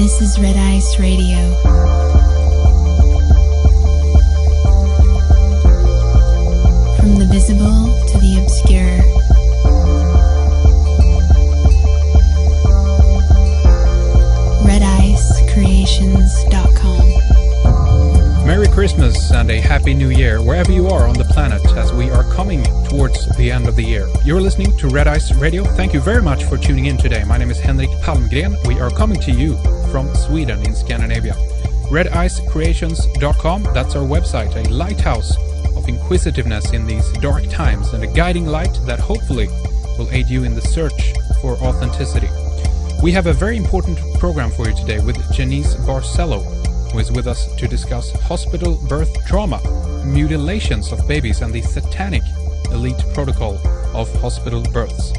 This is Red Ice Radio. From the visible to the obscure. RedIceCreations.com. Merry Christmas and a Happy New Year wherever you are on the planet as we are coming towards the end of the year. You're listening to Red Ice Radio. Thank you very much for tuning in today. My name is Henrik Palmgren. We are coming to you from Sweden in Scandinavia. RedIceCreations.com, that's our website, a lighthouse of inquisitiveness in these dark times and a guiding light that hopefully will aid you in the search for authenticity. We have a very important program for you today with Jeanice Barcelo, who is with us to discuss hospital birth trauma, mutilations of babies, and the satanic elite protocol of hospital births.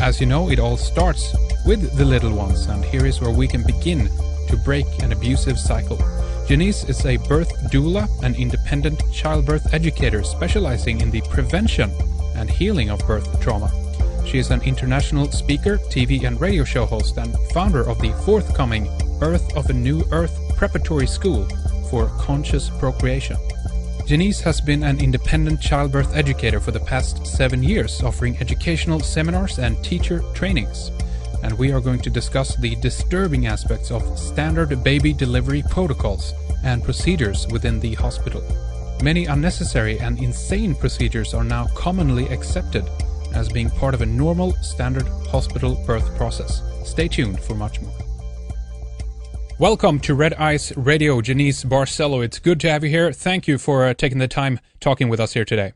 As you know, it all starts with the little ones, and here is where we can begin to break an abusive cycle. Jeanice is a birth doula and independent childbirth educator specializing in the prevention and healing of birth trauma. She is an international speaker, TV and radio show host, and founder of the forthcoming Earth Preparatory School for Conscious Procreation. Jeanice has been an independent childbirth educator for the past 7 years, offering educational seminars and teacher trainings. And we are going to discuss the disturbing aspects of standard baby delivery protocols and procedures within the hospital. Many unnecessary and insane procedures are now commonly accepted as being part of a normal standard hospital birth process. Stay tuned for much more. Welcome to Red Ice Radio, Jeanice Barcelo. It's good to have you here. Thank you for taking the time talking with us here today.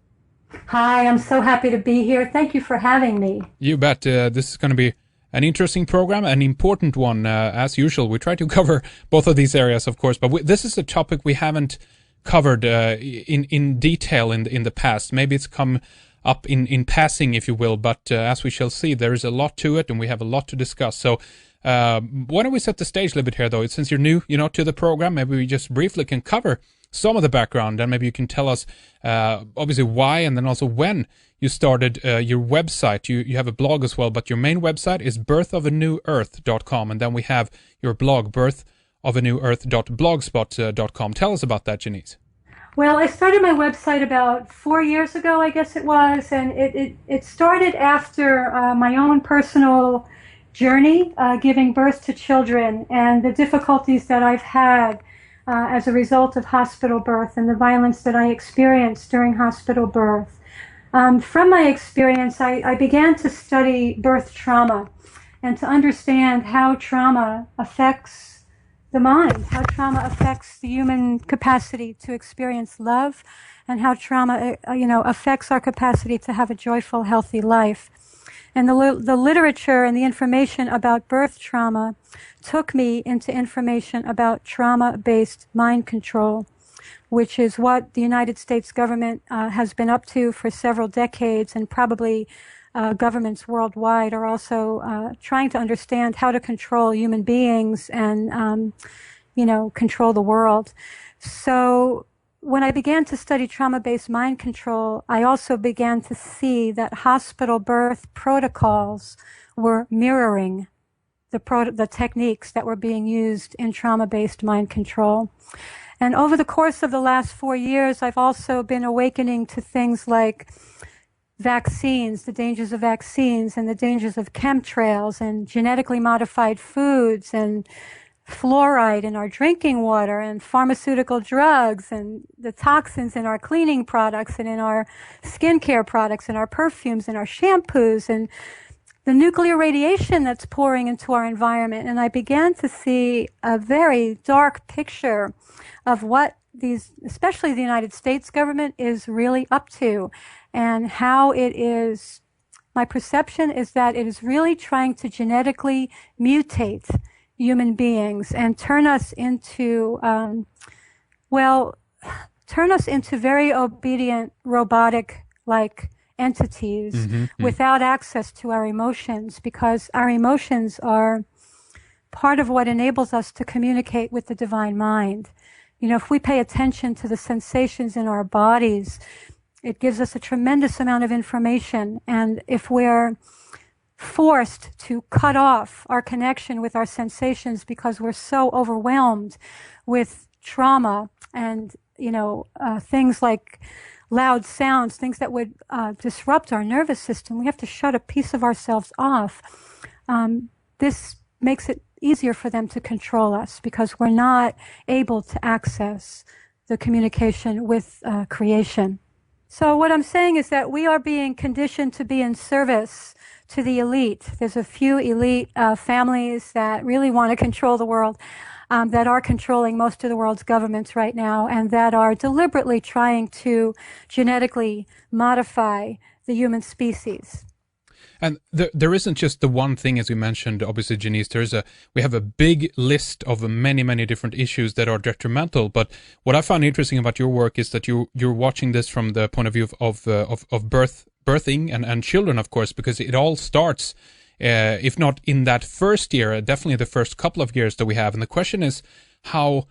Hi, I'm so happy to be here. Thank you for having me. You bet. This is going to be an interesting program, an important one. As usual, we try to cover both of these areas, of course, but this is a topic we haven't covered in detail in the past. Maybe it's come up in passing, if you will, but as we shall see, there is a lot to it, and we have a lot to discuss. So why don't we set the stage a little bit here, though? Since you're new, to the program, maybe we just briefly can cover some of the background, and maybe you can tell us, obviously, why, and then also when you started your website. You have a blog as well, but your main website is birthofannewearth.com, and then we have your blog, birthofannewearth.blogspot.com. Tell us about that, Jeanice. Well, I started my website about 4 years ago, I guess it was, and it started after my own personal journey giving birth to children and the difficulties that I've had as a result of hospital birth and the violence that I experienced during hospital birth. From my experience, I began to study birth trauma and to understand how trauma affects the mind, how trauma affects the human capacity to experience love, and how trauma, affects our capacity to have a joyful, healthy life. And the literature and the information about birth trauma took me into information about trauma-based mind control, which is what the United States government has been up to for several decades, and probably governments worldwide are also trying to understand how to control human beings and, control the world. So when I began to study trauma-based mind control, I also began to see that hospital birth protocols were mirroring the techniques that were being used in trauma-based mind control. And over the course of the last 4 years, I've also been awakening to things like vaccines, the dangers of vaccines and the dangers of chemtrails and genetically modified foods and fluoride in our drinking water and pharmaceutical drugs and the toxins in our cleaning products and in our skincare products and our perfumes and our shampoos and the nuclear radiation that's pouring into our environment. And I began to see a very dark picture of what especially the United States government, is really up to, and how it is, my perception is that it is really trying to genetically mutate human beings and turn us into, very obedient, robotic-like entities without access to our emotions, because our emotions are part of what enables us to communicate with the divine mind. If we pay attention to the sensations in our bodies, it gives us a tremendous amount of information. And if we're forced to cut off our connection with our sensations because we're so overwhelmed with trauma and, things like loud sounds, things that would disrupt our nervous system. We have to shut a piece of ourselves off. This makes it easier for them to control us because we're not able to access the communication with creation. So what I'm saying is that we are being conditioned to be in service to the elite. There's a few elite families that really want to control the world, that are controlling most of the world's governments right now, and that are deliberately trying to genetically modify the human species. And there isn't just the one thing, as we mentioned, obviously, Jeanice. We have a big list of many, many different issues that are detrimental. But what I found interesting about your work is that you're watching this from the point of view of birthing and children, of course, because it all starts, if not in that first year, definitely the first couple of years that we have. And the question is how.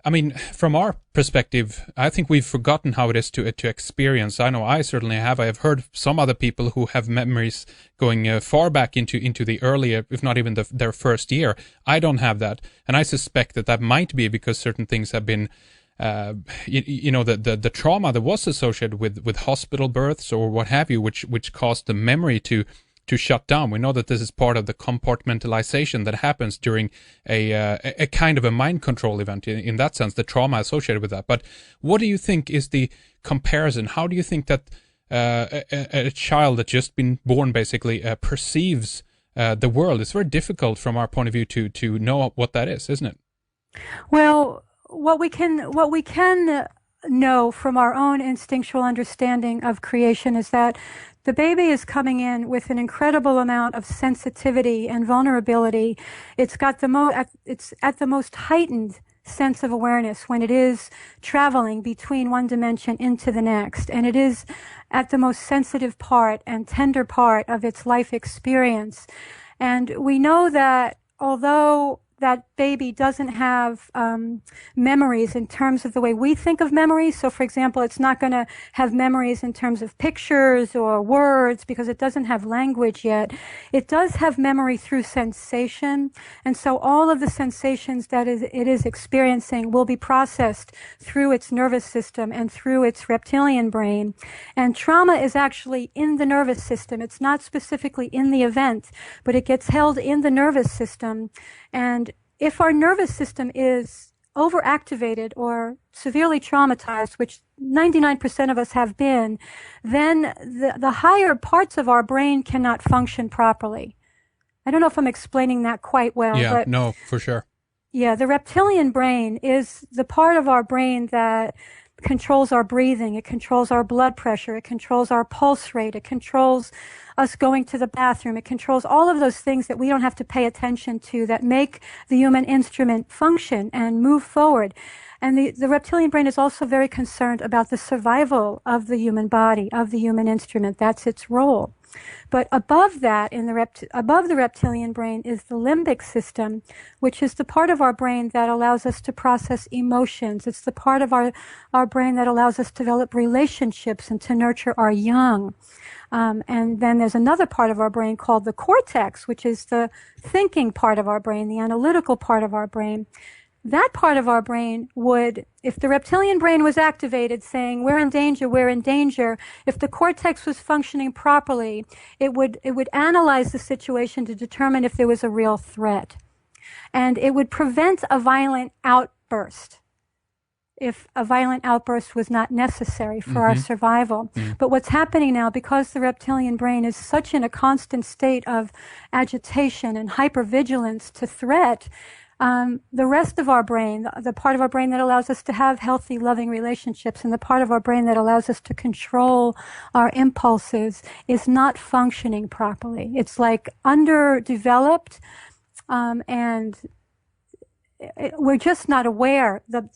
I mean, from our perspective, I think we've forgotten how it is to experience. I know I certainly have. I have heard some other people who have memories going far back into the earlier, if not even their first year. I don't have that, and I suspect that might be because certain things have been, the trauma that was associated with hospital births or what have you, which caused the memory to shut down. We know that this is part of the compartmentalization that happens during a kind of a mind control event. In that sense, the trauma associated with that. But what do you think is the comparison? How do you think that a child that's just been born basically perceives the world? It's very difficult from our point of view to know what that is, isn't it? Well, what we can know from our own instinctual understanding of creation is that the baby is coming in with an incredible amount of sensitivity and vulnerability. It's got it's at the most heightened sense of awareness when it is traveling between one dimension into the next, and it is at the most sensitive part and tender part of its life experience. And we know that although that baby doesn't have memories in terms of the way we think of memories. So, for example, it's not going to have memories in terms of pictures or words because it doesn't have language yet. It does have memory through sensation. And so all of the sensations that it is experiencing will be processed through its nervous system and through its reptilian brain. And trauma is actually in the nervous system. It's not specifically in the event, but it gets held in the nervous system. And if our nervous system is overactivated or severely traumatized, which 99% of us have been, then the higher parts of our brain cannot function properly. I don't know if I'm explaining that quite well. Yeah, but no, for sure. Yeah, the reptilian brain is the part of our brain that controls our breathing, it controls our blood pressure, it controls our pulse rate, it controls us going to the bathroom, it controls all of those things that we don't have to pay attention to that make the human instrument function and move forward. And the reptilian brain is also very concerned about the survival of the human body, of the human instrument. That's its role. But above that, above the reptilian brain is the limbic system, which is the part of our brain that allows us to process emotions. It's the part of our brain that allows us to develop relationships and to nurture our young. And then there's another part of our brain called the cortex, which is the thinking part of our brain, the analytical part of our brain. That part of our brain would, if the reptilian brain was activated saying, we're in danger, if the cortex was functioning properly, it would analyze the situation to determine if there was a real threat. And it would prevent a violent outburst if a violent outburst was not necessary for our survival. But what's happening now, because the reptilian brain is such in a constant state of agitation and hypervigilance to threat, the rest of our brain, the part of our brain that allows us to have healthy, loving relationships, and the part of our brain that allows us to control our impulses is not functioning properly. It's like underdeveloped, and we're just not aware. The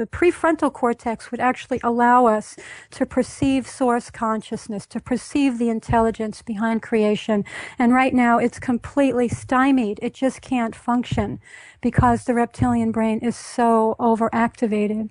prefrontal cortex would actually allow us to perceive source consciousness, to perceive the intelligence behind creation. And right now it's completely stymied. It just can't function because the reptilian brain is so overactivated.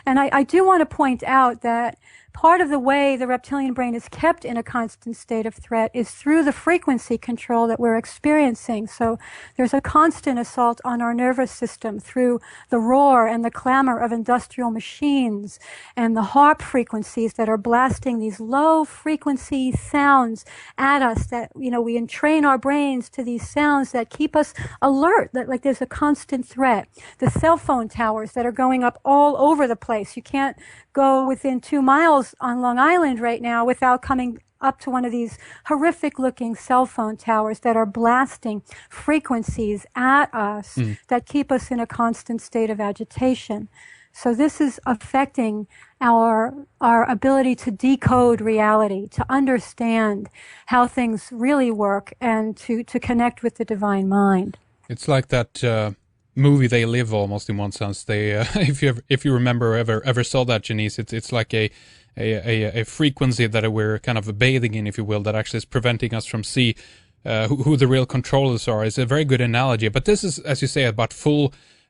And I do want to point out that part of the way the reptilian brain is kept in a constant state of threat is through the frequency control that we're experiencing. So there's a constant assault on our nervous system through the roar and the clamor of industrial machines and the harp frequencies that are blasting these low frequency sounds at us, that, we entrain our brains to these sounds that keep us alert, that like there's a constant threat. The cell phone towers that are going up all over the place. You can't go within 2 miles on Long Island right now without coming up to one of these horrific looking cell phone towers that are blasting frequencies at us that keep us in a constant state of agitation. So this is affecting our ability to decode reality, to understand how things really work, and to connect with the divine mind. It's like that movie They Live, almost, in one sense. They if you remember ever saw that, Jeanice, it's like a frequency that we're kind of bathing in, if you will, that actually is preventing us from see who the real controllers are. It's a very good analogy. But this is, as you say, about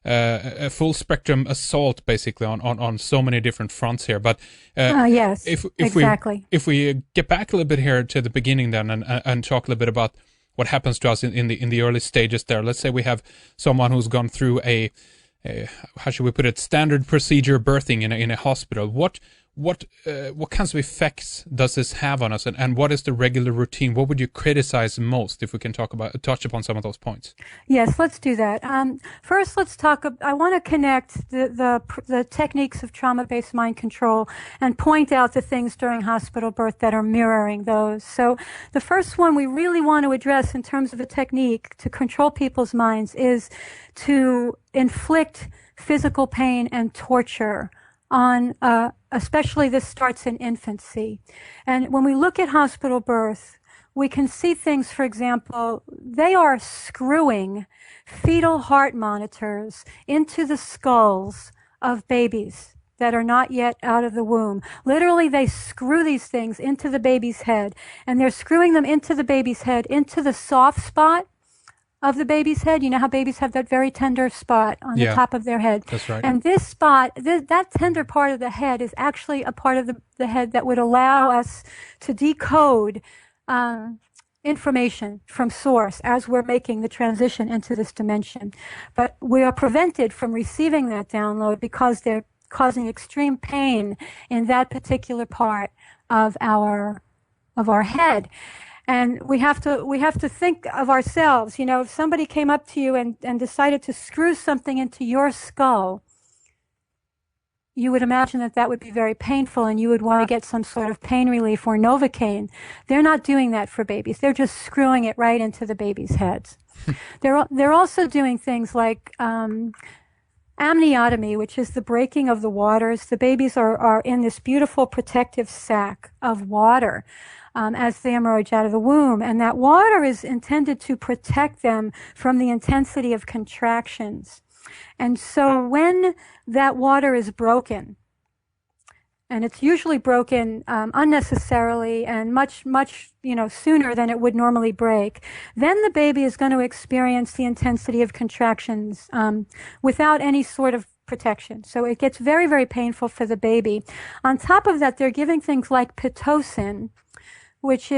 a full spectrum assault, basically, on so many different fronts here. But yes, if exactly. If we get back a little bit here to the beginning then, and talk a little bit about what happens to us in the early stages there. Let's say we have someone who's gone through a how should we put it, standard procedure birthing in a hospital. What kinds of effects does this have on us, and what is the regular routine? What would you criticize most, if we can touch upon some of those points? Yes, let's do that. First, let's talk. I want to connect the techniques of trauma-based mind control and point out the things during hospital birth that are mirroring those. So the first one we really want to address in terms of a technique to control people's minds is to inflict physical pain and torture on, especially this starts in infancy. And when we look at hospital birth, we can see things, for example, they are screwing fetal heart monitors into the skulls of babies that are not yet out of the womb. Literally, they screw these things into the baby's head, and they're screwing them into the baby's head, into the soft spot of the baby's head. You know how babies have that very tender spot on the top of their head. That's right. And this spot, that tender part of the head is actually a part of the head that would allow us to decode information from source as we're making the transition into this dimension. But we are prevented from receiving that download because they're causing extreme pain in that particular part of our head. And we have to think of ourselves. If somebody came up to you and decided to screw something into your skull, you would imagine that would be very painful, and you would want to get some sort of pain relief or Novocaine. They're not doing that for babies. They're just screwing it right into the babies' heads. They're also doing things like amniotomy, which is the breaking of the waters. The babies are in this beautiful protective sac of water as they emerge out of the womb. And that water is intended to protect them from the intensity of contractions. And so when that water is broken, and it's usually broken unnecessarily and much sooner than it would normally break, then the baby is going to experience the intensity of contractions without any sort of protection. So it gets very, very painful for the baby. On top of that, they're giving things like Pitocin, which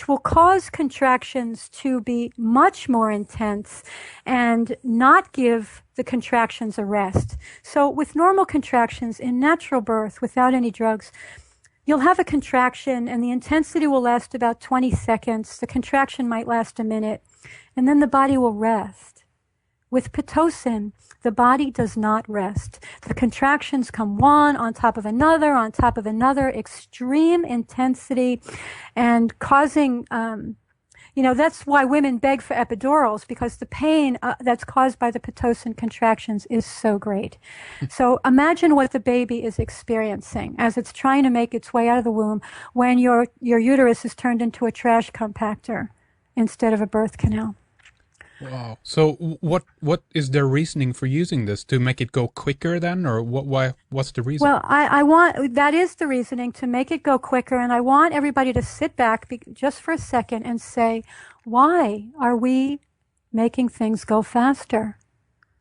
will cause contractions to be much more intense and not give the contractions a rest. So with normal contractions in natural birth, without any drugs, you'll have a contraction and the intensity will last about 20 seconds. The contraction might last a minute, and then the body will rest. With Pitocin, the body does not rest. The contractions come one on top of another, extreme intensity, and causing, that's why women beg for epidurals, because the pain that's caused by the Pitocin contractions is so great. So imagine what the baby is experiencing as it's trying to make its way out of the womb when your uterus is turned into a trash compactor instead of a birth canal. Wow. So what is their reasoning for using this? To make it go quicker then, or what's the reason? Well, that is the reasoning, to make it go quicker, and I want everybody to sit back just for a second and say, why are we making things go faster?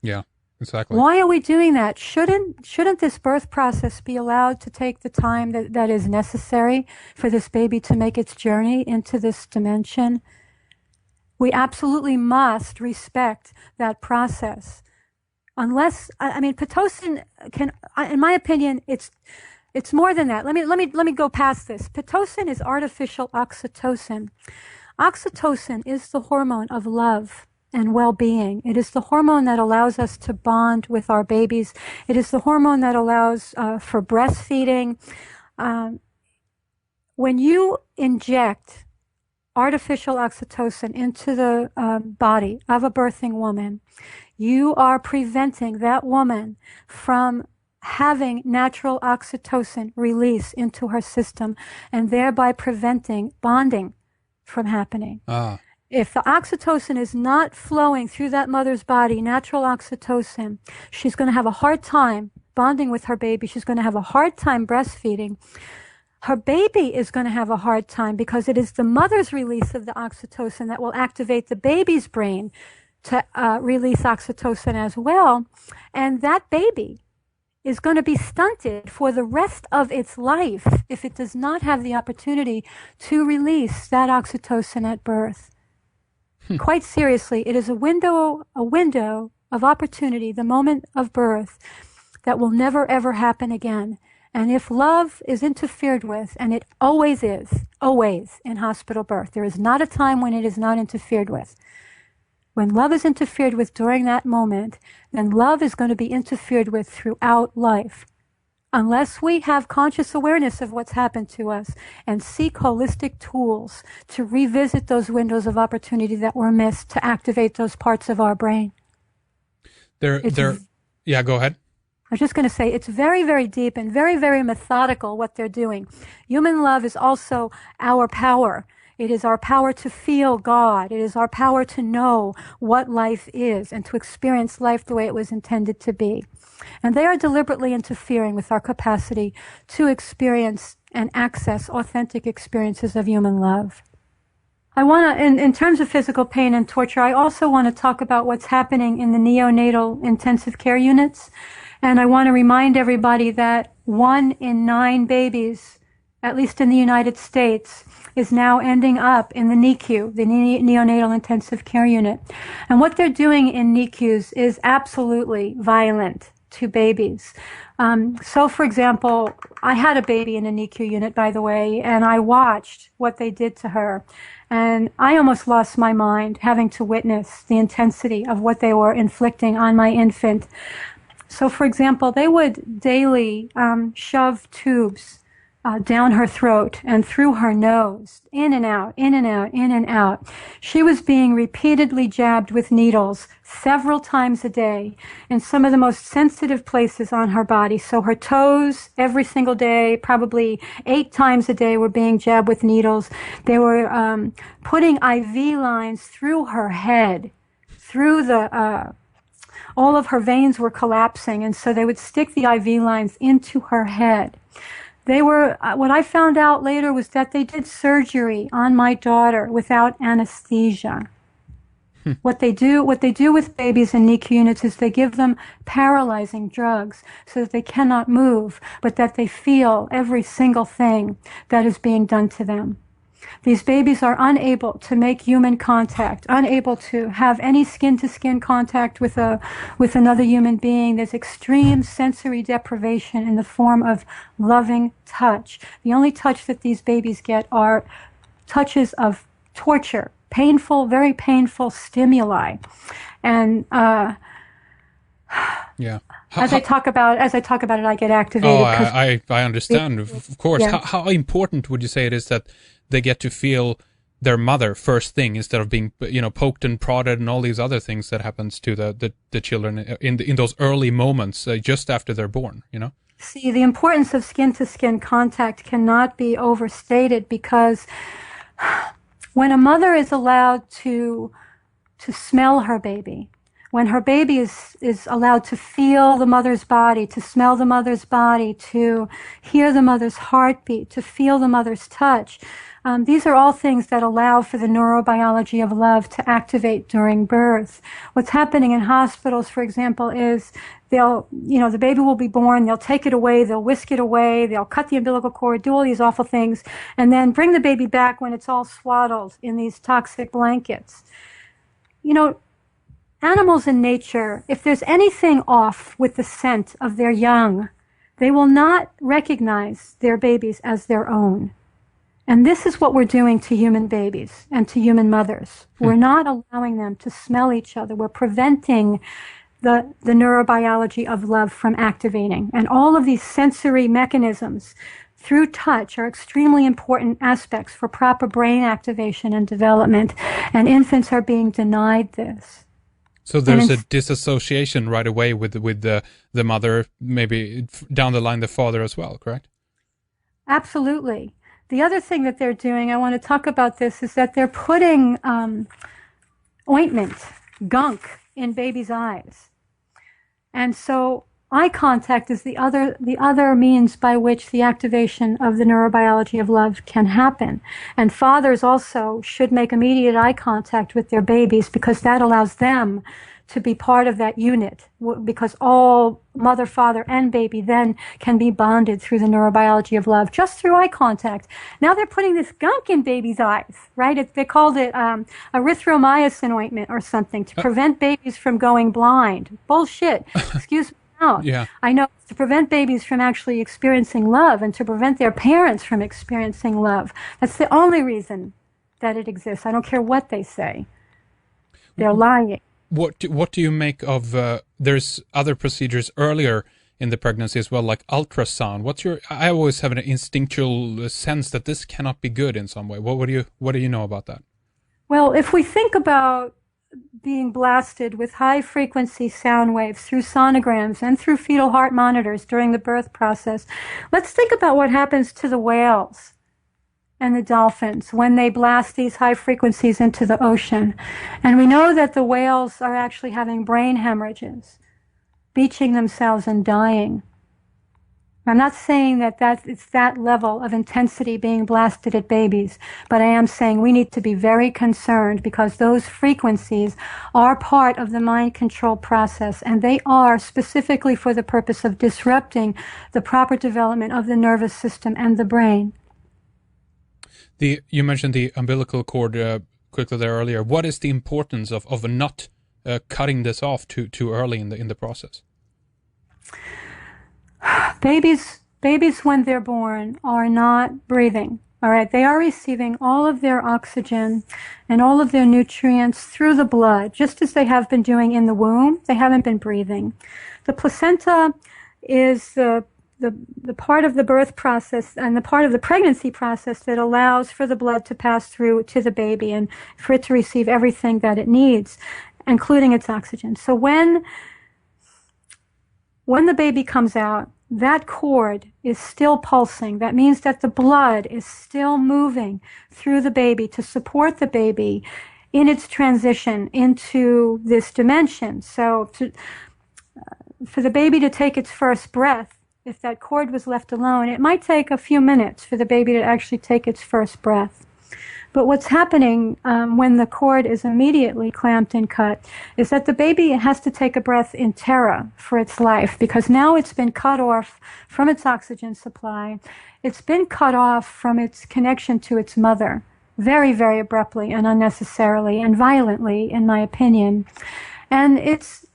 Yeah. exactly. Why are we doing that? Shouldn't this birth process be allowed to take the time that is necessary for this baby to make its journey into this dimension? We absolutely must respect that process. Unless, I mean, Pitocin can, in my opinion, it's more than that. Let me go past this. Pitocin is artificial oxytocin. Oxytocin is the hormone of love and well-being. It is the hormone that allows us to bond with our babies. It is the hormone that allows for breastfeeding. When you inject artificial oxytocin into the body of a birthing woman, you are preventing that woman from having natural oxytocin release into her system, and thereby preventing bonding from happening. If the oxytocin is not flowing through that mother's body, natural oxytocin, she's going to have a hard time bonding with her baby. She's going to have a hard time breastfeeding. Her baby is going to have a hard time because it is the mother's release of the oxytocin that will activate the baby's brain to release oxytocin as well. And that baby is going to be stunted for the rest of its life if it does not have the opportunity to release that oxytocin at birth. Quite seriously, it is a window of opportunity, the moment of birth, that will never ever happen again. And if love is interfered with, and it always is, always in hospital birth, there is not a time when it is not interfered with. When love is interfered with during that moment, then love is going to be interfered with throughout life. Unless we have conscious awareness of what's happened to us and seek holistic tools to revisit those windows of opportunity that were missed, to activate those parts of our brain. Yeah, go ahead. I was just going to say, it's very, very deep and very, very methodical what they're doing. Human love is also our power. It is our power to feel God. It is our power to know what life is and to experience life the way it was intended to be. And they are deliberately interfering with our capacity to experience and access authentic experiences of human love. I want to, in terms of physical pain and torture, I also want to talk about what's happening in the neonatal intensive care units. And I want to remind everybody that 1 in 9 babies, at least in the United States, is now ending up in the NICU, the neonatal intensive care unit. And what they're doing in NICUs is absolutely violent to babies. So, for example, I had a baby in a NICU unit, by the way, and I watched what they did to her. And I almost lost my mind having to witness the intensity of what they were inflicting on my infant. So, for example, they would daily shove tubes down her throat and through her nose, in and out, in and out, in and out. She was being repeatedly jabbed with needles several times a day in some of the most sensitive places on her body. So her toes, every single day, probably 8 times a day, were being jabbed with needles. They were putting IV lines through her head, through the... all of her veins were collapsing, and so they would stick the IV lines into her head. They were, what I found out later was that they did surgery on my daughter without anesthesia. What they do with babies in NICU units is they give them paralyzing drugs so that they cannot move, but that they feel every single thing that is being done to them. These babies are unable to make human contact, unable to have any skin-to-skin contact with another human being. There's extreme sensory deprivation in the form of loving touch. The only touch that these babies get are touches of torture, painful, very painful stimuli. And yeah. As I talk about it, I get activated. Oh, I understand. Of course. Yeah. How important would you say it is that they get to feel their mother first thing instead of being, poked and prodded and all these other things that happens to the children in those early moments just after they're born, See, the importance of skin-to-skin contact cannot be overstated, because when a mother is allowed to smell her baby, when her baby is allowed to feel the mother's body, to smell the mother's body, to hear the mother's heartbeat, to feel the mother's touch, these are all things that allow for the neurobiology of love to activate during birth. What's happening in hospitals, for example, is the baby will be born, they'll take it away, they'll whisk it away, they'll cut the umbilical cord, do all these awful things, and then bring the baby back when it's all swaddled in these toxic blankets. Animals in nature, if there's anything off with the scent of their young, they will not recognize their babies as their own. And this is what we're doing to human babies and to human mothers. We're not allowing them to smell each other. We're preventing the neurobiology of love from activating. And all of these sensory mechanisms through touch are extremely important aspects for proper brain activation and development. And infants are being denied this. So there's a disassociation right away with the mother, maybe down the line the father as well, correct? Absolutely. The other thing that they're doing, I want to talk about this, is that they're putting ointment, gunk, in babies' eyes. And so eye contact is the other means by which the activation of the neurobiology of love can happen. And fathers also should make immediate eye contact with their babies, because that allows them to be part of that unit, because all mother, father, and baby then can be bonded through the neurobiology of love just through eye contact. Now they're putting this gunk in babies' eyes, right? They called it erythromycin ointment or something to prevent babies from going blind. Bullshit. Excuse me. Yeah. I know, to prevent babies from actually experiencing love and to prevent their parents from experiencing love. That's the only reason that it exists. I don't care what they say. They're lying. What do you make of, there's other procedures earlier in the pregnancy as well, like ultrasound. I always have an instinctual sense that this cannot be good in some way. What do you know about that? Well, if we think about being blasted with high-frequency sound waves through sonograms and through fetal heart monitors during the birth process, let's think about what happens to the whales and the dolphins when they blast these high frequencies into the ocean. And we know that the whales are actually having brain hemorrhages, beaching themselves and dying. I'm not saying that it's that level of intensity being blasted at babies, but I am saying we need to be very concerned, because those frequencies are part of the mind control process, and they are specifically for the purpose of disrupting the proper development of the nervous system and the brain. You mentioned the umbilical cord quickly there earlier. What is the importance of not cutting this off too early in the process? Babies when they're born are not breathing. All right, they are receiving all of their oxygen and all of their nutrients through the blood, just as they have been doing in the womb. They haven't been breathing. The placenta is the part of the birth process and the part of the pregnancy process that allows for the blood to pass through to the baby and for it to receive everything that it needs, including its oxygen. So when the baby comes out, that cord is still pulsing. That means that the blood is still moving through the baby to support the baby in its transition into this dimension. So for the baby to take its first breath, if that cord was left alone, it might take a few minutes for the baby to actually take its first breath. But what's happening when the cord is immediately clamped and cut is that the baby has to take a breath in terror for its life, because now it's been cut off from its oxygen supply. It's been cut off from its connection to its mother, very, very abruptly and unnecessarily and violently, in my opinion. And it's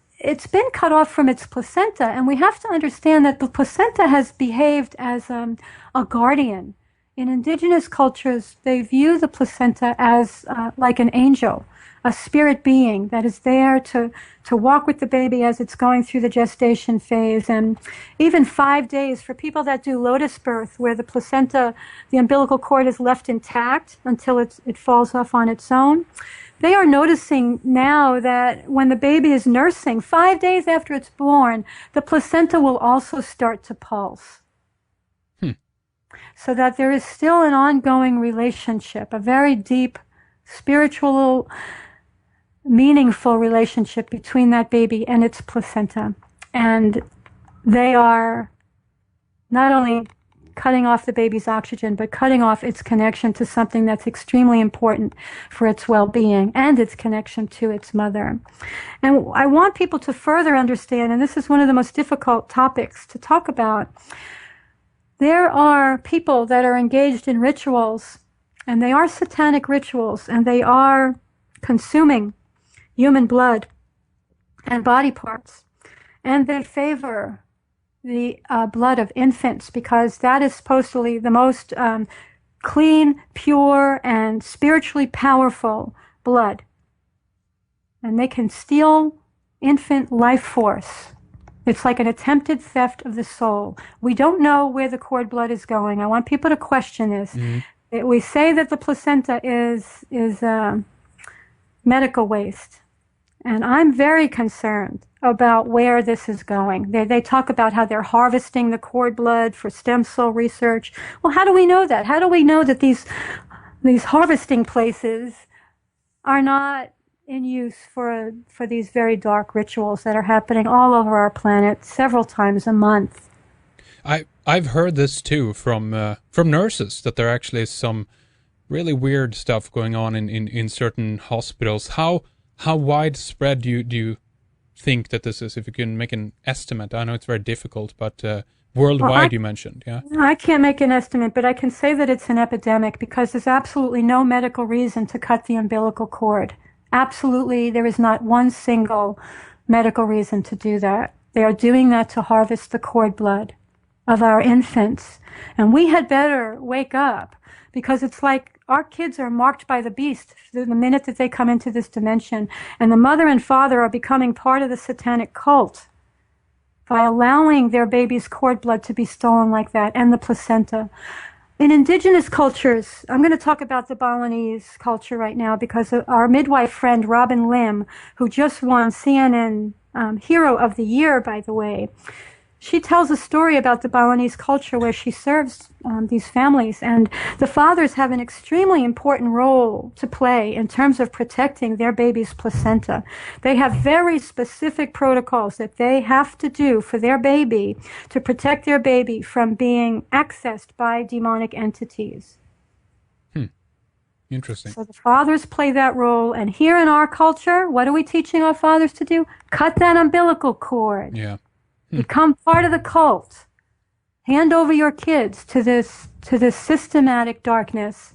been cut off from its placenta, and we have to understand that the placenta has behaved as a guardian. In indigenous cultures, they view the placenta as like an angel, a spirit being that is there to walk with the baby as it's going through the gestation phase. And even 5 days for people that do lotus birth, where the placenta, the umbilical cord is left intact until it falls off on its own. They are noticing now that when the baby is nursing, 5 days after it's born, the placenta will also start to pulse. So that there is still an ongoing relationship, a very deep spiritual meaningful relationship between that baby and its placenta. And they are not only cutting off the baby's oxygen, but cutting off its connection to something that's extremely important for its well-being and its connection to its mother. And I want people to further understand, and this is one of the most difficult topics to talk about, there are people that are engaged in rituals, and they are satanic rituals, and they are consuming human blood and body parts, and they favor the blood of infants because that is supposedly the most clean, pure, and spiritually powerful blood. And they can steal infant life force. It's like an attempted theft of the soul. We don't know where the cord blood is going. I want people to question this. We say that the placenta is medical waste. And I'm very concerned about where this is going. They talk about how they're harvesting the cord blood for stem cell research. Well, how do we know that? How do we know that these harvesting places are not in use for these very dark rituals that are happening all over our planet several times a month? I've heard this too from nurses, that there actually is some really weird stuff going on in certain hospitals. How widespread do you think that this is? If you can make an estimate, I know it's very difficult, but worldwide, you mentioned, yeah? I can't make an estimate, but I can say that it's an epidemic because there's absolutely no medical reason to cut the umbilical cord. Absolutely, there is not one single medical reason to do that. They are doing that to harvest the cord blood of our infants. And we had better wake up, because it's like our kids are marked by the beast the minute that they come into this dimension. And the mother and father are becoming part of the satanic cult by allowing their baby's cord blood to be stolen like that, and the placenta. In indigenous cultures, I'm going to talk about the Balinese culture right now, because our midwife friend Robin Lim, who just won CNN Hero of the Year, by the way, she tells a story about the Balinese culture where she serves these families, and the fathers have an extremely important role to play in terms of protecting their baby's placenta. They have very specific protocols that they have to do for their baby to protect their baby from being accessed by demonic entities. Interesting. So the fathers play that role, and here in our culture, what are we teaching our fathers to do? Cut that umbilical cord. Yeah. Become part of the cult. Hand over your kids to this systematic darkness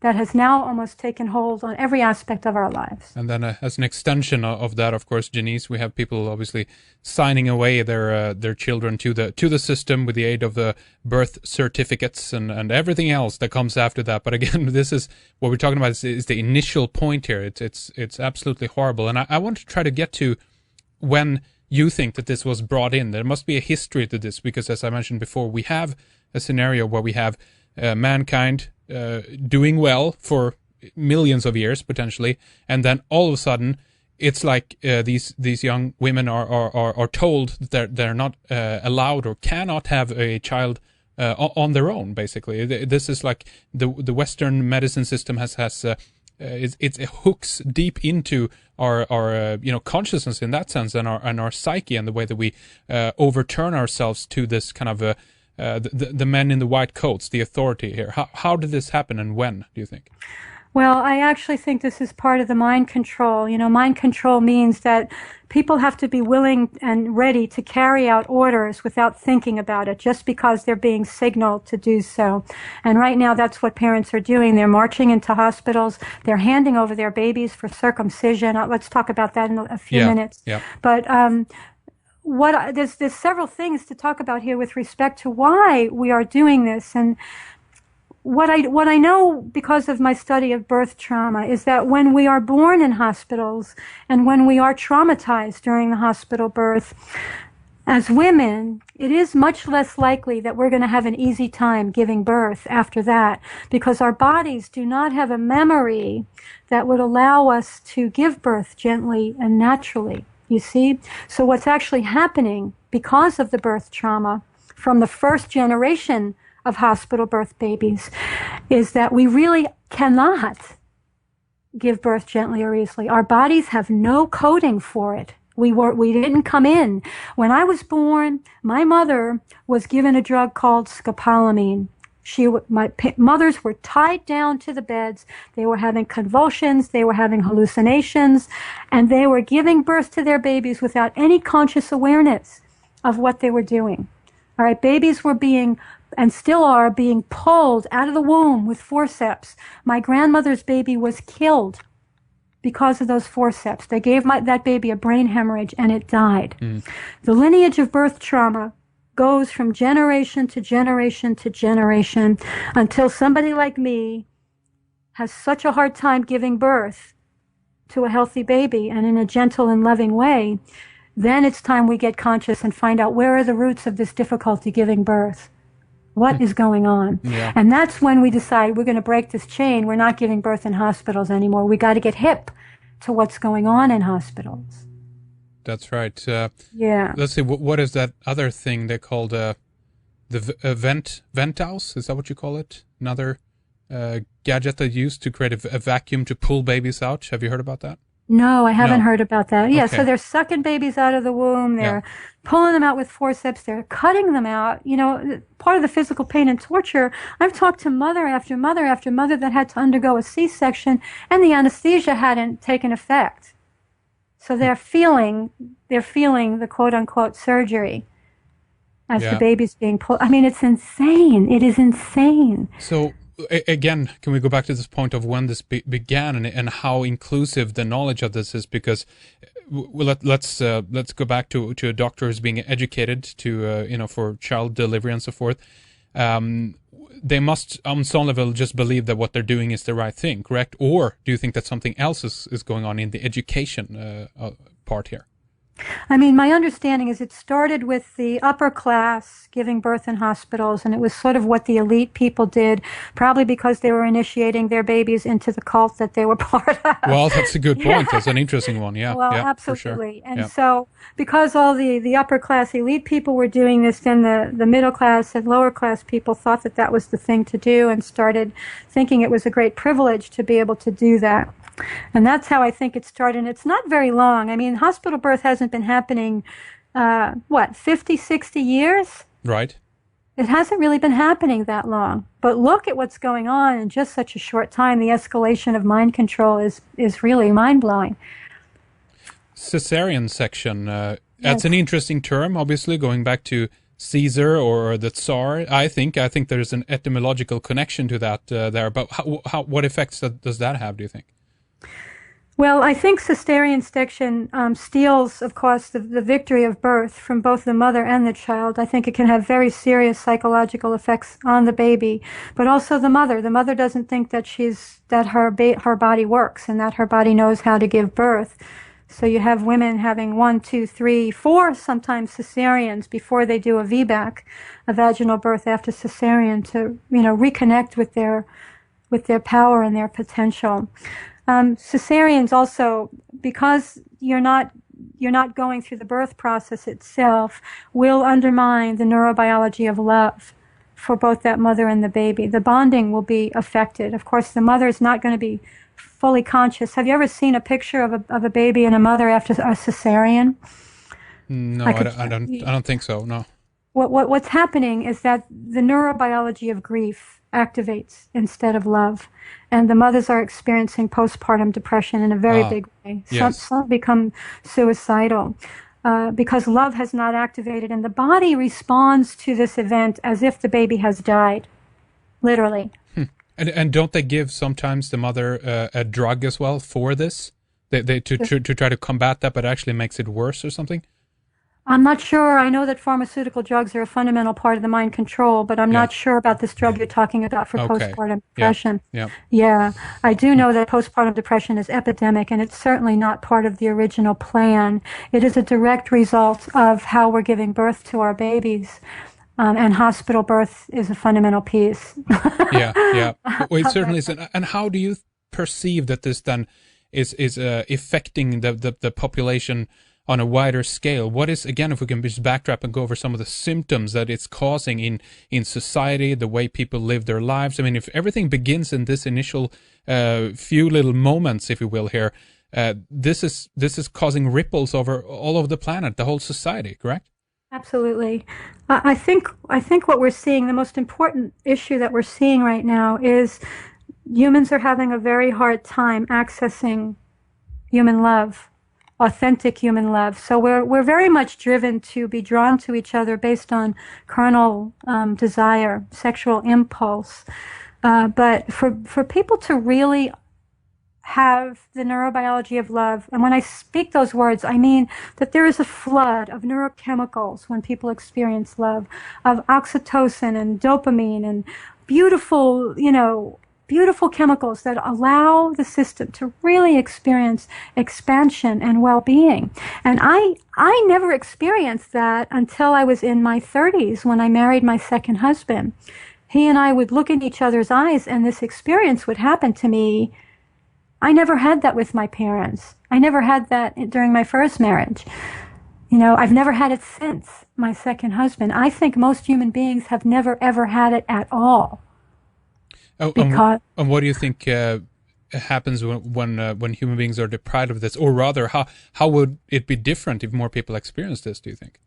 that has now almost taken hold on every aspect of our lives. And then as an extension of that, of course, Jeanice, we have people obviously signing away their children to the system with the aid of the birth certificates and everything else that comes after that. But again, this is what we're talking about is the initial point here. It's absolutely horrible. And I want to try to get to when you think that this was brought in. There must be a history to this, because as I mentioned before, we have a scenario where we have mankind doing well for millions of years potentially, and then all of a sudden it's like these young women are told that they're not allowed or cannot have a child on their own. Basically, this is like the Western medicine system has it hooks deep into our consciousness in that sense, and our psyche, and the way that we overturn ourselves to this kind of the men in the white coats, the authority here. How did this happen, and when do you think? Well, I actually think this is part of the mind control. Mind control means that people have to be willing and ready to carry out orders without thinking about it, just because they're being signaled to do so. And right now, that's what parents are doing. They're marching into hospitals. They're handing over their babies for circumcision. Let's talk about that in a few minutes. Yeah. But there's several things to talk about here with respect to why we are doing this. And what I know because of my study of birth trauma is that when we are born in hospitals and when we are traumatized during the hospital birth, as women, it is much less likely that we're going to have an easy time giving birth after that, because our bodies do not have a memory that would allow us to give birth gently and naturally, you see? So what's actually happening because of the birth trauma from the first generation of hospital birth babies is that we really cannot give birth gently or easily. Our bodies have no coding for it. We didn't come in. When I was born, my mother was given a drug called scopolamine. My mothers were tied down to the beds. They were having convulsions. They were having hallucinations, and they were giving birth to their babies without any conscious awareness of what they were doing. All right, babies were being, and still are, being pulled out of the womb with forceps. My grandmother's baby was killed because of those forceps. They gave that baby a brain hemorrhage, and it died. The lineage of birth trauma goes from generation to generation to generation until somebody like me has such a hard time giving birth to a healthy baby and in a gentle and loving way. Then it's time we get conscious and find out where are the roots of this difficulty giving birth. What is going on? Yeah. And that's when we decide we're going to break this chain. We're not giving birth in hospitals anymore. We got to get hip to what's going on in hospitals. That's right. Yeah. Let's see. What is that other thing they called the venthouse? Is that what you call it? Another gadget they use to create a vacuum to pull babies out. Have you heard about that? No, I haven't heard about that. Yeah, Okay. so they're sucking babies out of the womb. They're pulling them out with forceps. They're cutting them out. You know, part of the physical pain and torture. I've talked to mother after mother after mother that had to undergo a C-section, and the anesthesia hadn't taken effect. So they're feeling the quote-unquote surgery as the baby's being pulled. I mean, it's insane. It is insane. So again, can we go back to this point of when this began and how inclusive the knowledge of this is? Because let's go back to a doctor who's being educated to for child delivery and so forth. They must, on some level, just believe that what they're doing is the right thing, correct? Or do you think that something else is going on in the education part here? I mean, my understanding is it started with the upper class giving birth in hospitals, and it was sort of what the elite people did, probably because they were initiating their babies into the cult that they were part of. Well, that's a good point. That's an interesting one. Yeah. Well, yeah, absolutely. For sure. And so because all the upper class elite people were doing this, then the middle class and lower class people thought that that was the thing to do and started thinking it was a great privilege to be able to do that. And that's how I think it started. And it's not very long. I mean, hospital birth hasn't been happening, 50, 60 years? Right. It hasn't really been happening that long. But look at what's going on in just such a short time. The escalation of mind control is really mind-blowing. Cesarean section. That's an interesting term, obviously, going back to Caesar or the Tsar. I think there's an etymological connection to that there. But what effects does that have, do you think? Well, I think cesarean section steals, of course, the victory of birth from both the mother and the child. I think it can have very serious psychological effects on the baby, but also the mother. The mother doesn't think that her body works and that her body knows how to give birth. So you have women having 1, 2, 3, 4 sometimes cesareans before they do a VBAC, a vaginal birth after cesarean, to reconnect with their power and their potential. Cesareans also, because you're not going through the birth process itself, will undermine the neurobiology of love for both that mother and the baby. The bonding will be affected. Of course, the mother is not going to be fully conscious. Have you ever seen a picture of a baby and a mother after a cesarean? No, I don't think so. No. What's happening is that the neurobiology of grief activates instead of love, and the mothers are experiencing postpartum depression in a very big way. Some become suicidal because love has not activated, and the body responds to this event as if the baby has died, literally. And don't they give sometimes the mother a drug as well for this? They to try to combat that, but actually makes it worse or something? I'm not sure. I know that pharmaceutical drugs are a fundamental part of the mind control, but I'm not sure about this drug you're talking about for postpartum depression. Yeah, I do know that postpartum depression is epidemic, and it's certainly not part of the original plan. It is a direct result of how we're giving birth to our babies. And hospital birth is a fundamental piece. Well, it certainly is. And how do you perceive that this then is affecting the population on a wider scale? What is, again, if we can just backtrack and go over some of the symptoms that it's causing in society, the way people live their lives? I mean, if everything begins in this initial few little moments, if you will, here, this is causing ripples over all over the planet, the whole society, correct? Absolutely. I think what we're seeing, the most important issue that we're seeing right now is humans are having a very hard time accessing human love, authentic human love. So we're very much driven to be drawn to each other based on carnal desire, sexual impulse. But for people to really have the neurobiology of love, and when I speak those words, I mean that there is a flood of neurochemicals when people experience love, of oxytocin and dopamine and beautiful, beautiful chemicals that allow the system to really experience expansion and well-being. And I never experienced that until I was in my 30s when I married my second husband. He and I would look in each other's eyes, and this experience would happen to me. I never had that with my parents. I never had that during my first marriage. I've never had it since my second husband. I think most human beings have never, ever had it at all. Oh, and what do you think happens when human beings are deprived of this? Or rather, how would it be different if more people experience this, do you think?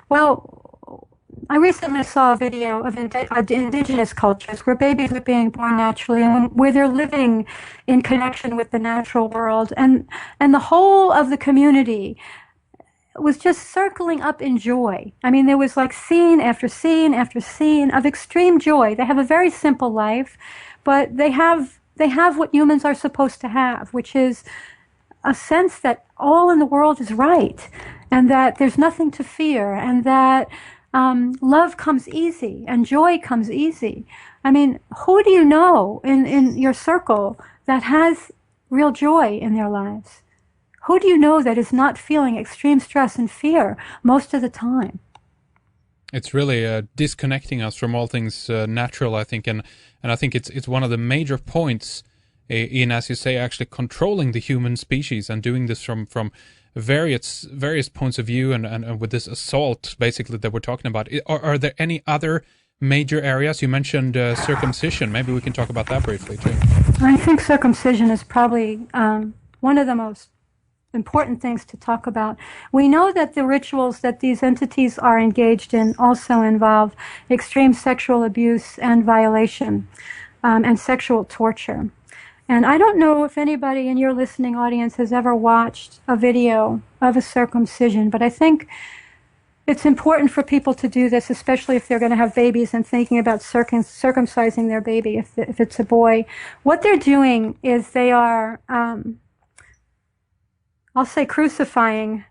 Well, I recently saw a video of indigenous cultures where babies are being born naturally and where they're living in connection with the natural world. And the whole of the community was just circling up in joy. I mean, there was like scene after scene after scene of extreme joy. They have a very simple life, but they have what humans are supposed to have, which is a sense that all in the world is right and that there's nothing to fear and that love comes easy and joy comes easy. I mean, who do you know in your circle that has real joy in their lives? Who do you know that is not feeling extreme stress and fear most of the time? It's really disconnecting us from all things natural, I think, and I think it's one of the major points in, as you say, actually controlling the human species and doing this from various points of view and with this assault basically that we're talking about. Are there any other major areas? You mentioned circumcision. Maybe we can talk about that briefly too. I think circumcision is probably one of the most important things to talk about. We know that the rituals that these entities are engaged in also involve extreme sexual abuse and violation and sexual torture. And I don't know if anybody in your listening audience has ever watched a video of a circumcision, but I think it's important for people to do this, especially if they're going to have babies and thinking about circumcising their baby if it's a boy. What they're doing is they are, I'll say, crucifying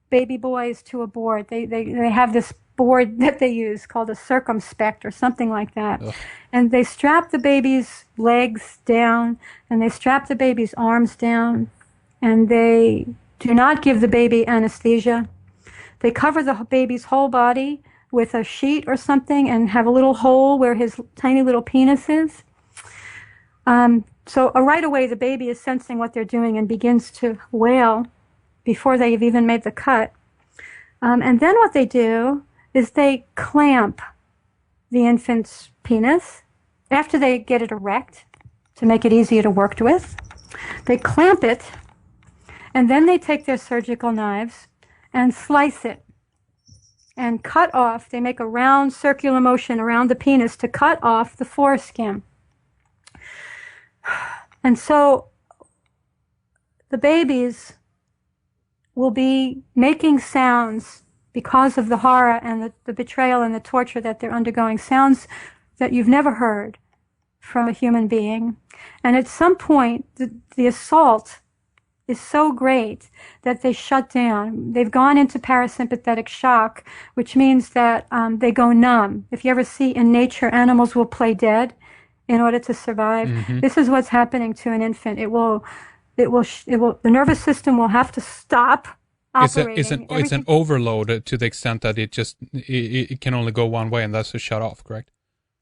baby boys to a board. They have this board that they use called a circumspect or something like that. Ugh. And they strap the baby's legs down and they strap the baby's arms down and they do not give the baby anesthesia. They cover the baby's whole body with a sheet or something and have a little hole where his tiny little penis is. So right away the baby is sensing what they're doing and begins to wail before they've even made the cut. And then what they do is they clamp the infant's penis after they get it erect to make it easier to work with. They clamp it, and then they take their surgical knives and slice it and cut off. They make a round circular motion around the penis to cut off the foreskin. And so the babies will be making sounds because of the horror and the betrayal and the torture that they're undergoing, sounds that you've never heard from a human being. And at some point, the assault is so great that they shut down. They've gone into parasympathetic shock, which means that they go numb. If you ever see in nature, animals will play dead in order to survive. Mm-hmm. This is what's happening to an infant. The nervous system will have to stop operating. It's an overload to the extent that it can only go one way, and that's to shut off, correct?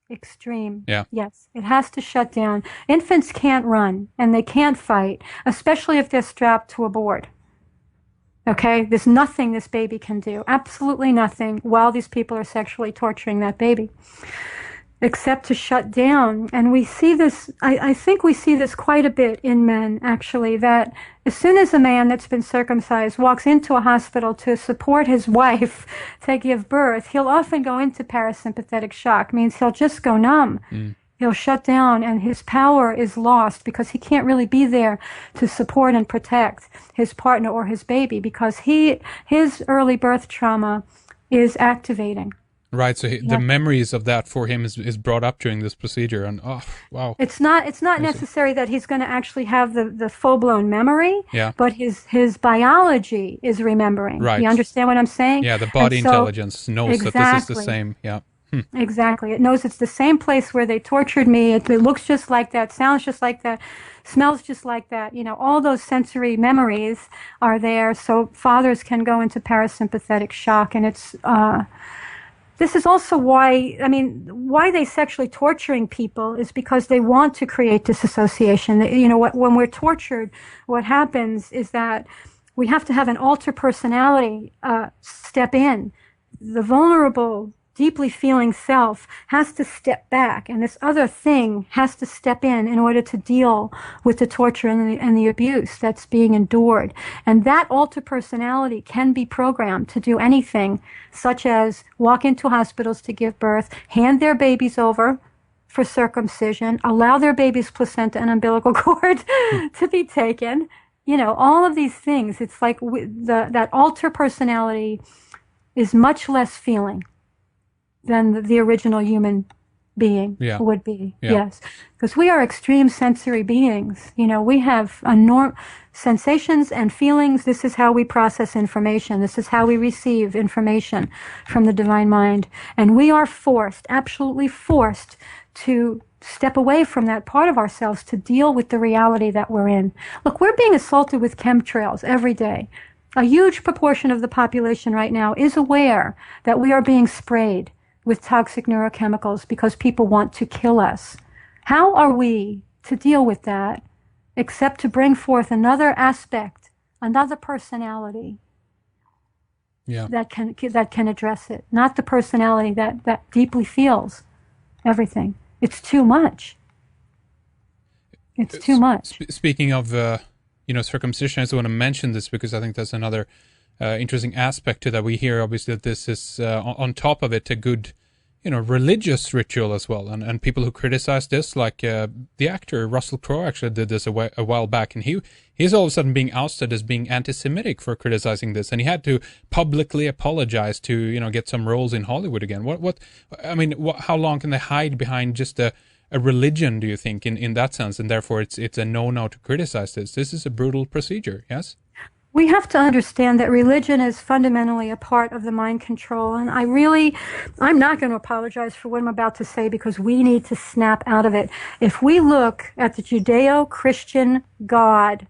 Extreme. Yeah. Yes, it has to shut down. Infants can't run and they can't fight, especially if they're strapped to a board. Okay, there's nothing this baby can do, absolutely nothing, while these people are sexually torturing that baby, except to shut down. And we see this, I think we see this quite a bit in men, actually, that as soon as a man that's been circumcised walks into a hospital to support his wife to give birth, he'll often go into parasympathetic shock, means he'll just go numb. He'll shut down, and his power is lost because he can't really be there to support and protect his partner or his baby, because his early birth trauma is activating. Right, so the memories of that for him is brought up during this procedure, and oh, wow. It's not necessary that he's going to actually have the full-blown memory, but his biology is remembering. Right. You understand what I'm saying? Yeah, the body intelligence knows that this is the same, Exactly. It knows it's the same place where they tortured me. It looks just like that, sounds just like that, smells just like that. You know, all those sensory memories are there, so fathers can go into parasympathetic shock. And it's this is also why they sexually torturing people is because they want to create disassociation. You know, when we're tortured, what happens is that we have to have an alter personality step in. The vulnerable, deeply feeling self has to step back, and this other thing has to step in order to deal with the torture and the abuse that's being endured. And that alter personality can be programmed to do anything, such as walk into hospitals to give birth, hand their babies over for circumcision, allow their baby's placenta and umbilical cord to be taken. You know, all of these things. It's like that alter personality is much less feeling than the original human being would be. Yes, because we are extreme sensory beings. You know, we have sensations and feelings. This is how we process information. This is how we receive information from the divine mind. And we are forced, absolutely forced, to step away from that part of ourselves to deal with the reality that we're in. Look, we're being assaulted with chemtrails every day. A huge proportion of the population right now is aware that we are being sprayed with toxic neurochemicals because people want to kill us. How are we to deal with that except to bring forth another aspect, another personality that can address it? Not the personality that deeply feels everything. It's too much. It's too much. Speaking of circumcision, I just want to mention this because I think that's another interesting aspect to that. We hear obviously that this is on top of it a good religious ritual as well, and people who criticize this, like the actor Russell Crowe actually did this a while back, and he's all of a sudden being ousted as being anti-Semitic for criticizing this, and he had to publicly apologize to get some roles in Hollywood again. How long can they hide behind just a religion, do you think, in that sense, and therefore it's a no-no to criticize this? This is a brutal procedure, yes? We have to understand that religion is fundamentally a part of the mind control, and I'm not going to apologize for what I'm about to say because we need to snap out of it. If we look at the Judeo-Christian God,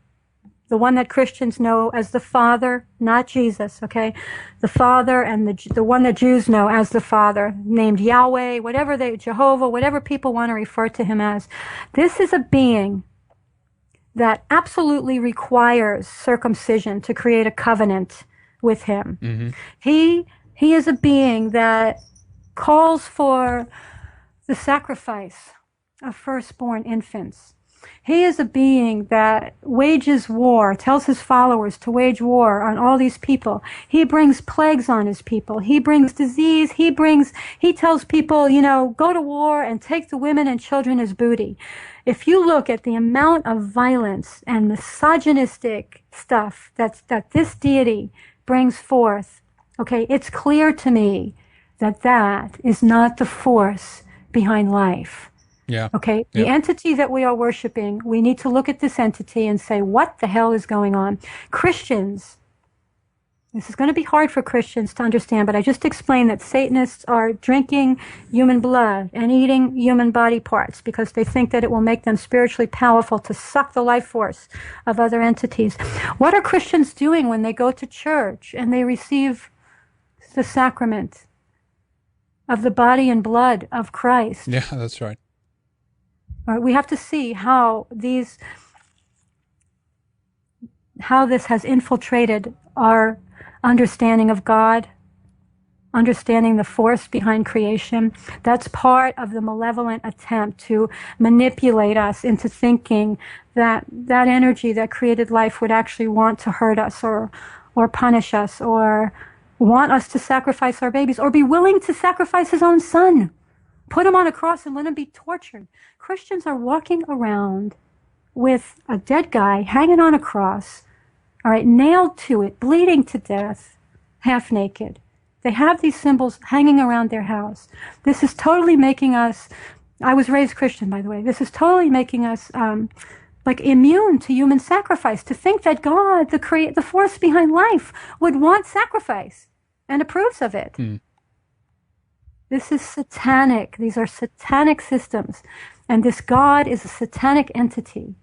the one that Christians know as the Father, not Jesus, okay? The Father, and the one that Jews know as the Father, named Yahweh, Jehovah, whatever people want to refer to him as. This is a being that absolutely requires circumcision to create a covenant with him. Mm-hmm. He is a being that calls for the sacrifice of firstborn infants. He is a being that wages war, tells his followers to wage war on all these people. He brings plagues on his people. He brings disease. He tells people, go to war and take the women and children as booty. If you look at the amount of violence and misogynistic stuff that this deity brings forth, okay, it's clear to me that is not the force behind life. Yeah. Okay. The entity that we are worshiping, we need to look at this entity and say, what the hell is going on? Christians, this is going to be hard for Christians to understand, but I just explained that Satanists are drinking human blood and eating human body parts because they think that it will make them spiritually powerful to suck the life force of other entities. What are Christians doing when they go to church and they receive the sacrament of the body and blood of Christ? Yeah, that's right. We have to see how this has infiltrated our understanding of God, understanding the force behind creation. That's part of the malevolent attempt to manipulate us into thinking that that energy that created life would actually want to hurt us or punish us or want us to sacrifice our babies or be willing to sacrifice his own son. Put him on a cross and let him be tortured. Christians are walking around with a dead guy hanging on a cross, all right, nailed to it, bleeding to death, half naked. They have these symbols hanging around their house. This is totally making us, I was raised Christian, by the way, this is totally making us like immune to human sacrifice, to think that God, the force behind life, would want sacrifice and approves of it. This is satanic. These are satanic systems. And this God is a satanic entity.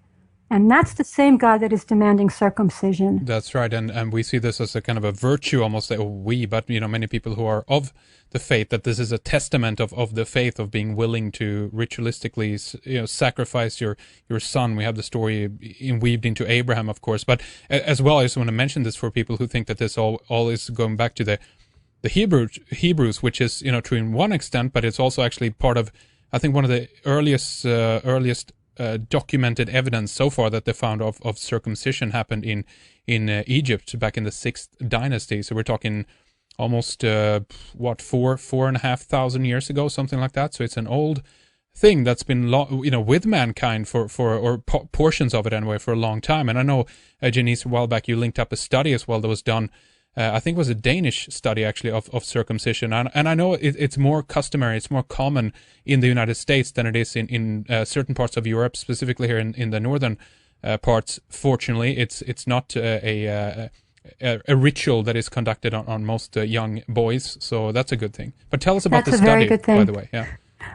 And that's the same God that is demanding circumcision. That's right. And we see this as a kind of a virtue, almost but many people who are of the faith, that this is a testament of the faith of being willing to ritualistically, sacrifice your son. We have the story weaved into Abraham, of course. But as well, I just want to mention this for people who think that this all is going back to the Hebrews, which is, true in one extent, but it's also actually part of, I think, one of the earliest documented evidence so far that they found of circumcision happened in Egypt back in the 6th dynasty. So we're talking almost 4,500 years ago, something like that. So it's an old thing that's been with mankind for portions of it anyway for a long time. And I know, Jeanice, a while back you linked up a study as well that was done. I think it was a Danish study actually of circumcision, and I know it's more customary, it's more common in the United States than it is in certain parts of Europe, specifically here in the northern parts. Fortunately, it's not a ritual that is conducted on most young boys, so that's a good thing. But tell us about the study, by the way. Yeah.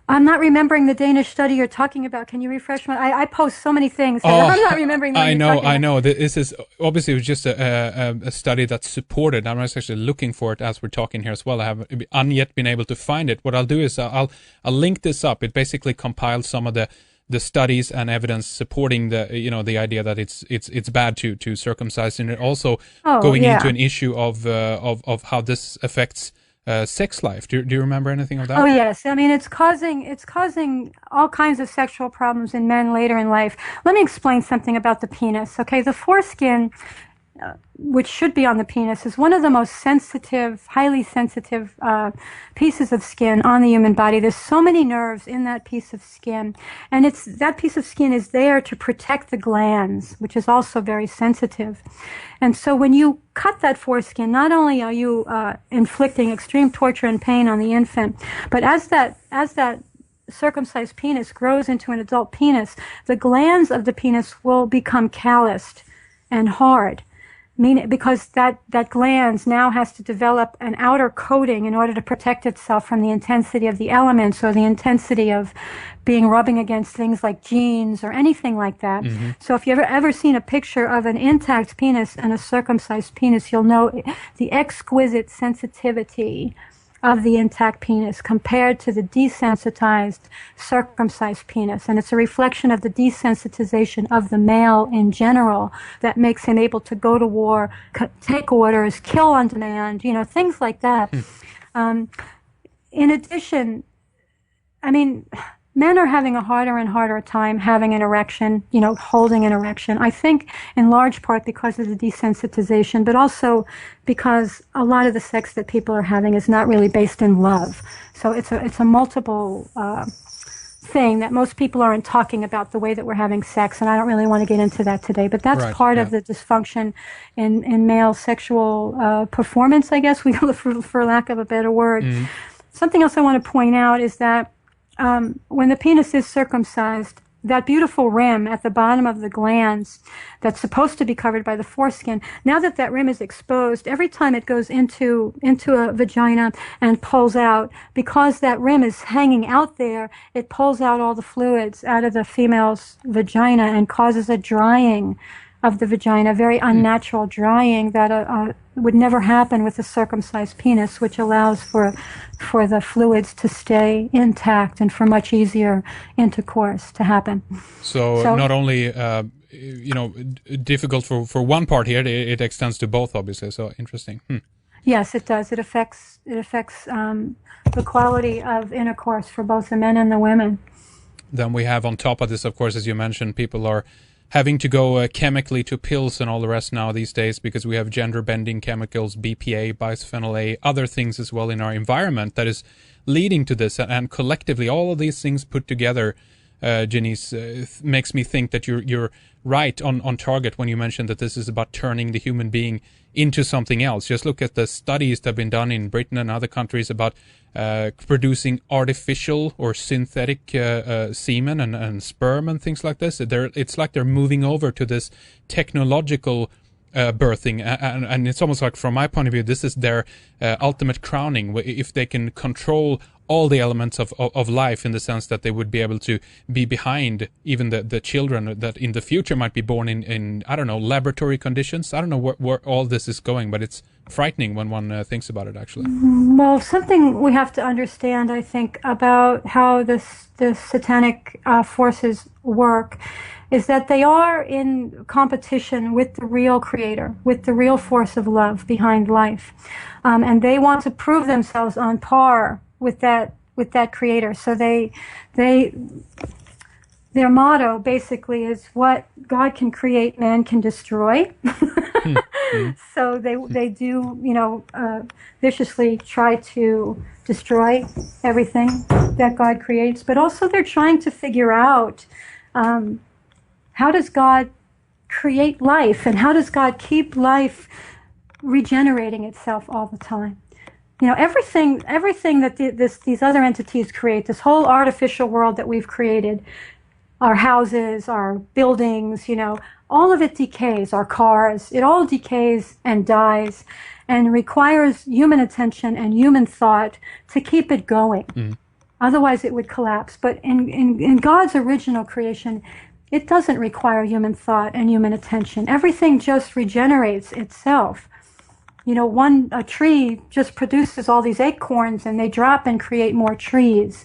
I'm not remembering the Danish study you're talking about. Can you refresh my? I post so many things. I'm not remembering. I know. This is obviously it was just a study that's supported. I'm actually looking for it as we're talking here as well. I haven't yet been able to find it. What I'll do is I'll link this up. It basically compiles some of the studies and evidence supporting the idea that it's bad to circumcise, and it also going into an issue of how this affects sex life. Do you remember anything of that? Oh yes, I mean it's causing all kinds of sexual problems in men later in life. Let me explain something about the penis. Okay, the foreskin, which should be on the penis, is one of the most sensitive, highly sensitive pieces of skin on the human body. There's so many nerves in that piece of skin, and that piece of skin is there to protect the glands, which is also very sensitive. And so when you cut that foreskin, not only are you inflicting extreme torture and pain on the infant, but as that circumcised penis grows into an adult penis, the glands of the penis will become calloused and hard. Because that glands now has to develop an outer coating in order to protect itself from the intensity of the elements or the intensity of rubbing against things like jeans or anything like that. Mm-hmm. So if you've ever seen a picture of an intact penis and a circumcised penis, you'll know the exquisite sensitivity of the intact penis compared to the desensitized circumcised penis. And it's a reflection of the desensitization of the male in general that makes him able to go to war, take orders, kill on demand, things like that. In addition, I mean, men are having a harder and harder time having an erection, holding an erection. I think in large part because of the desensitization, but also because a lot of the sex that people are having is not really based in love. So it's a multiple thing that most people aren't talking about the way that we're having sex, and I don't really want to get into that today. But that's part of the dysfunction in male sexual performance, I guess, for lack of a better word. Mm-hmm. Something else I want to point out is that when the penis is circumcised, that beautiful rim at the bottom of the glands that's supposed to be covered by the foreskin, now that rim is exposed, every time it goes into a vagina and pulls out, because that rim is hanging out there, it pulls out all the fluids out of the female's vagina and causes a drying of the vagina, very unnatural drying that would never happen with a circumcised penis, which allows for the fluids to stay intact and for much easier intercourse to happen. So not only difficult for one part here, it extends to both, obviously. So interesting. Yes, it does. It affects the quality of intercourse for both the men and the women. Then we have on top of this, of course, as you mentioned, people are having to go chemically to pills and all the rest now these days because we have gender-bending chemicals, BPA, bisphenol A, other things as well in our environment that is leading to this. And collectively, all of these things put together, Jeanice, makes me think that you're right on target when you mentioned that this is about turning the human being into something else. Just look at the studies that have been done in Britain and other countries about producing artificial or synthetic semen and sperm and things like this. It's like they're moving over to this technological birthing, and it's almost like, from my point of view, this is their ultimate crowning. If they can control all the elements of life, in the sense that they would be able to be behind even the children that in the future might be born in I don't know, laboratory conditions. I don't know where all this is going, but it's frightening when one thinks about it, actually. Well, something we have to understand, I think, about how the satanic forces work is that they are in competition with the real creator, with the real force of love behind life. And they want to prove themselves on par with that creator. So their motto basically is, what God can create, man can destroy. So they do, viciously try to destroy everything that God creates, but also they're trying to figure out how does God create life, and how does God keep life regenerating itself all the time? Everything that these other entities create, this whole artificial world that we've created, our houses, our buildings, all of it decays, our cars, it all decays and dies and requires human attention and human thought to keep it going. Otherwise it would collapse. But in God's original creation, it doesn't require human thought and human attention. Everything just regenerates itself. A tree just produces all these acorns and they drop and create more trees.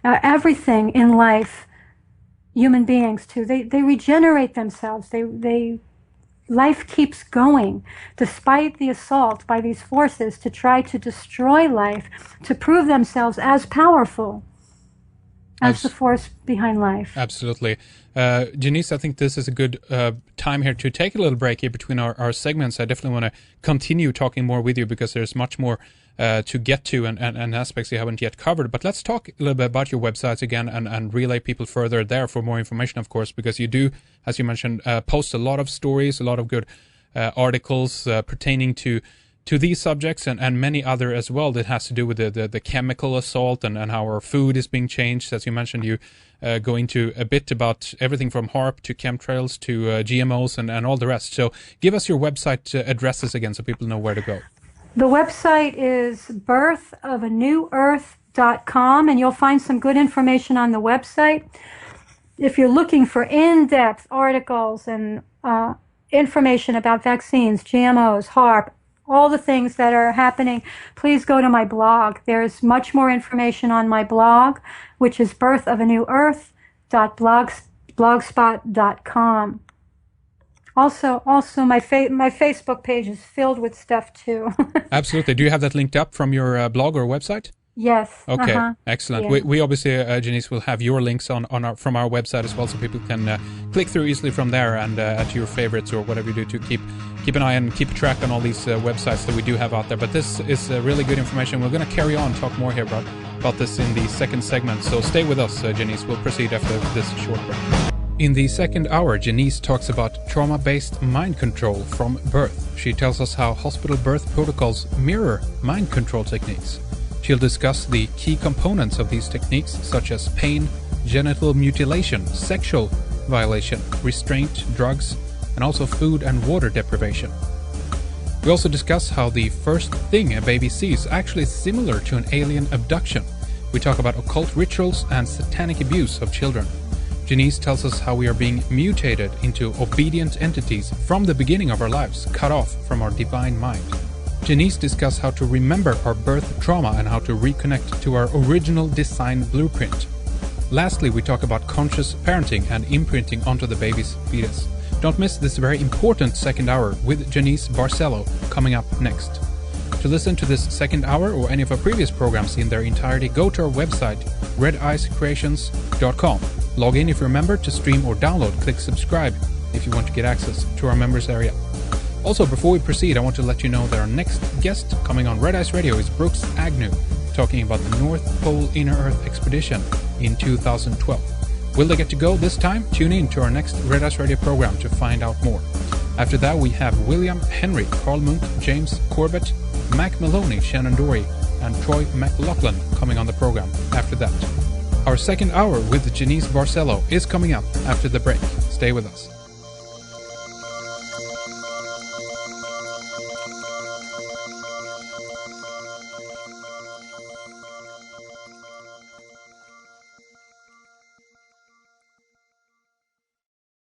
Everything in life, human beings too, they regenerate themselves. Life keeps going despite the assault by these forces to try to destroy life, to prove themselves as powerful as the force behind life. Absolutely. Jeanice, I think this is a good time here to take a little break here between our segments. I definitely want to continue talking more with you because there's much more to get to and aspects you haven't yet covered. But let's talk a little bit about your websites again and relay people further there for more information, of course, because you do, as you mentioned, post a lot of stories, a lot of good articles pertaining to these subjects and many other as well that has to do with the chemical assault and how our food is being changed. As you mentioned, you go into a bit about everything from HARP to chemtrails to GMOs and all the rest. So give us your website addresses again so people know where to go. The website is birthofanewearth.com, and you'll find some good information on the website. If you're looking for in-depth articles and information about vaccines, GMOs, HARP, all the things that are happening, please go to my blog. There's much more information on my blog, which is birthofanewearth.blogspot.com. Also, my Facebook page is filled with stuff too. Absolutely. Do you have that linked up from your blog or website? Yes. Okay. Excellent. Yeah. We obviously, Jeanice, will have your links from our website as well, so people can click through easily from there and add to your favorites or whatever you do to keep an eye and keep track on all these websites that we do have out there. But this is really good information. We're going to carry on, talk more here about this in the second segment. So stay with us, Jeanice. We'll proceed after this short break. In the second hour, Jeanice talks about trauma-based mind control from birth. She tells us how hospital birth protocols mirror mind control techniques. She'll discuss the key components of these techniques, such as pain, genital mutilation, sexual violation, restraint, drugs, and also food and water deprivation. We also discuss how the first thing a baby sees actually is similar to an alien abduction. We talk about occult rituals and satanic abuse of children. Jeanice tells us how we are being mutated into obedient entities from the beginning of our lives, cut off from our divine mind. Jeanice discusses how to remember our birth trauma and how to reconnect to our original design blueprint. Lastly, we talk about conscious parenting and imprinting onto the baby's fetus. Don't miss this very important second hour with Jeanice Barcelo coming up next. To listen to this second hour or any of our previous programs in their entirety, go to our website, redicecreations.com. Log in if you're a member to stream or download. Click subscribe if you want to get access to our members area. Also, before we proceed, I want to let you know that our next guest coming on Red Ice Radio is Brooks Agnew, talking about the North Pole Inner Earth expedition in 2012. Will they get to go this time? Tune in to our next Red Ice Radio program to find out more. After that, we have William Henry, Carl Munt, James Corbett, Mac Maloney, Shannon Dory, and Troy McLaughlin coming on the program after that. Our second hour with Jeanice Barcelo is coming up after the break. Stay with us.